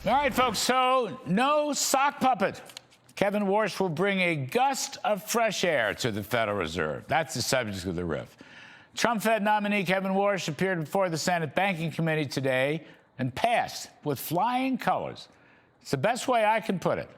All right, folks, so no sock puppet. Kevin Warsh will bring a gust of fresh air to the Federal Reserve. That's the subject of the riff. Trump Fed nominee Kevin Warsh appeared before the Senate Banking Committee today and passed with flying colors. It's the best way I can put it.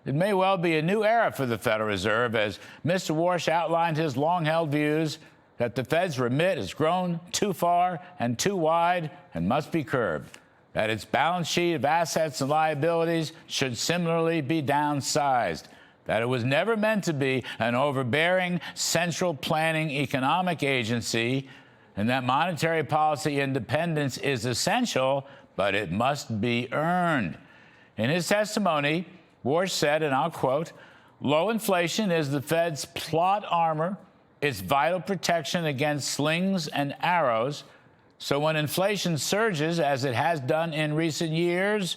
It may well be a new era for the Federal Reserve as Mr. Warsh outlined his long-held views that the Fed's remit has grown too far and too wide and must be curbed, that its balance sheet of assets and liabilities should similarly be downsized, that it was never meant to be an overbearing central planning economic agency, and that monetary policy independence is essential, but it must be earned. In his testimony, Warsh said, and I'll quote, "Low inflation is the Fed's plot armor, its vital protection against slings and arrows. So when inflation surges, as it has done in recent years,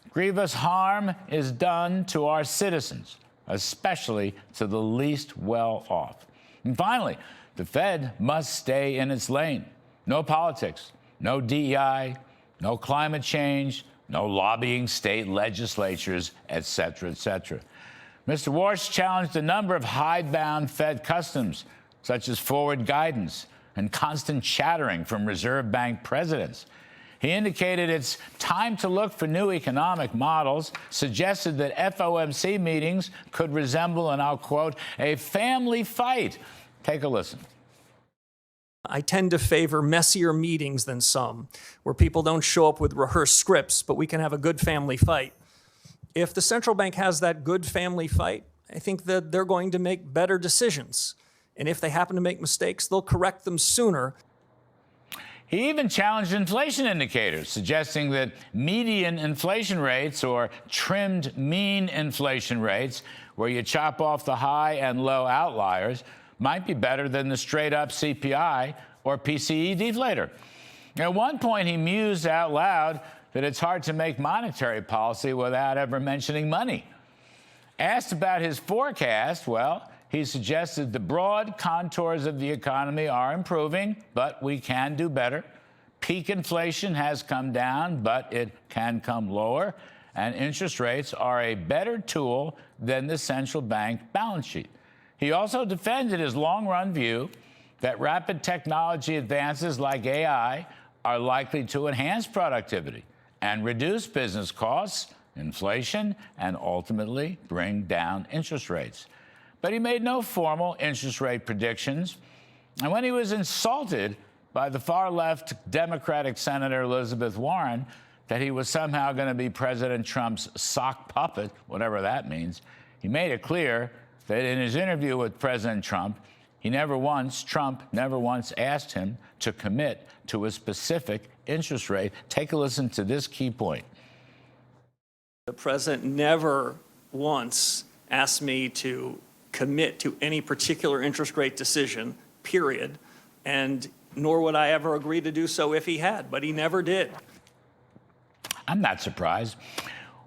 grievous harm is done to our citizens, especially to the least well-off." And finally, the Fed must stay in its lane. No politics, no DEI, no climate change, no lobbying state legislatures, et cetera, et cetera. Mr. Warsh challenged a number of hidebound Fed customs, such as forward guidance and constant chattering from Reserve Bank presidents. He indicated it's time to look for new economic models, suggested that FOMC meetings could resemble, and I'll quote, a family fight. Take a listen. I tend to favor messier meetings than some, where people don't show up with rehearsed scripts, but we can have a good family fight. If the central bank has that good family fight, I think that they're going to make better decisions. And if they happen to make mistakes, they'll correct them sooner. He even challenged inflation indicators, suggesting that median inflation rates or trimmed mean inflation rates, where you chop off the high and low outliers, might be better than the straight-up CPI or PCE deflator. At one point, he mused out loud that it's hard to make monetary policy without ever mentioning money. Asked about his forecast, well, he suggested the broad contours of the economy are improving, but we can do better. Peak inflation has come down, but it can come lower, and interest rates are a better tool than the central bank balance sheet. He also defended his long-run view that rapid technology advances like AI are likely to enhance productivity and reduce business costs, inflation, and ultimately bring down interest rates. But he made no formal interest rate predictions. And when he was insulted by the far-left Democratic Senator Elizabeth Warren that he was somehow going to be President Trump's sock puppet, whatever that means, he made it clear that in his interview with President Trump never once asked him to commit to a specific interest rate. Take a listen to this key point. The president never once asked me to commit to any particular interest rate decision, period, and nor would I ever agree to do so if he had, but he never did. I'm not surprised.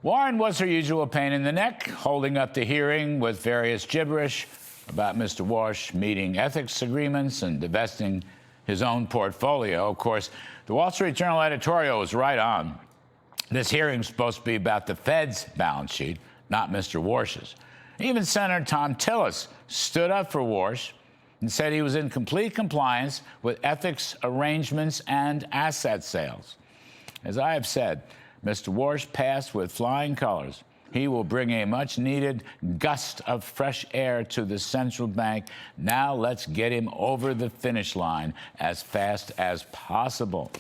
Warren was her usual pain in the neck, holding up the hearing with various gibberish about Mr. Warsh meeting ethics agreements and divesting his own portfolio. Of course, the Wall Street Journal editorial was right on. This hearing is supposed to be about the Fed's balance sheet, not Mr. Warsh's. Even Senator Thom Tillis stood up for Warsh and said he was in complete compliance with ethics arrangements and asset sales. As I have said, Mr. Warsh passed with flying colors. He will bring a much-needed gust of fresh air to the central bank. Now let's get him over the finish line as fast as possible.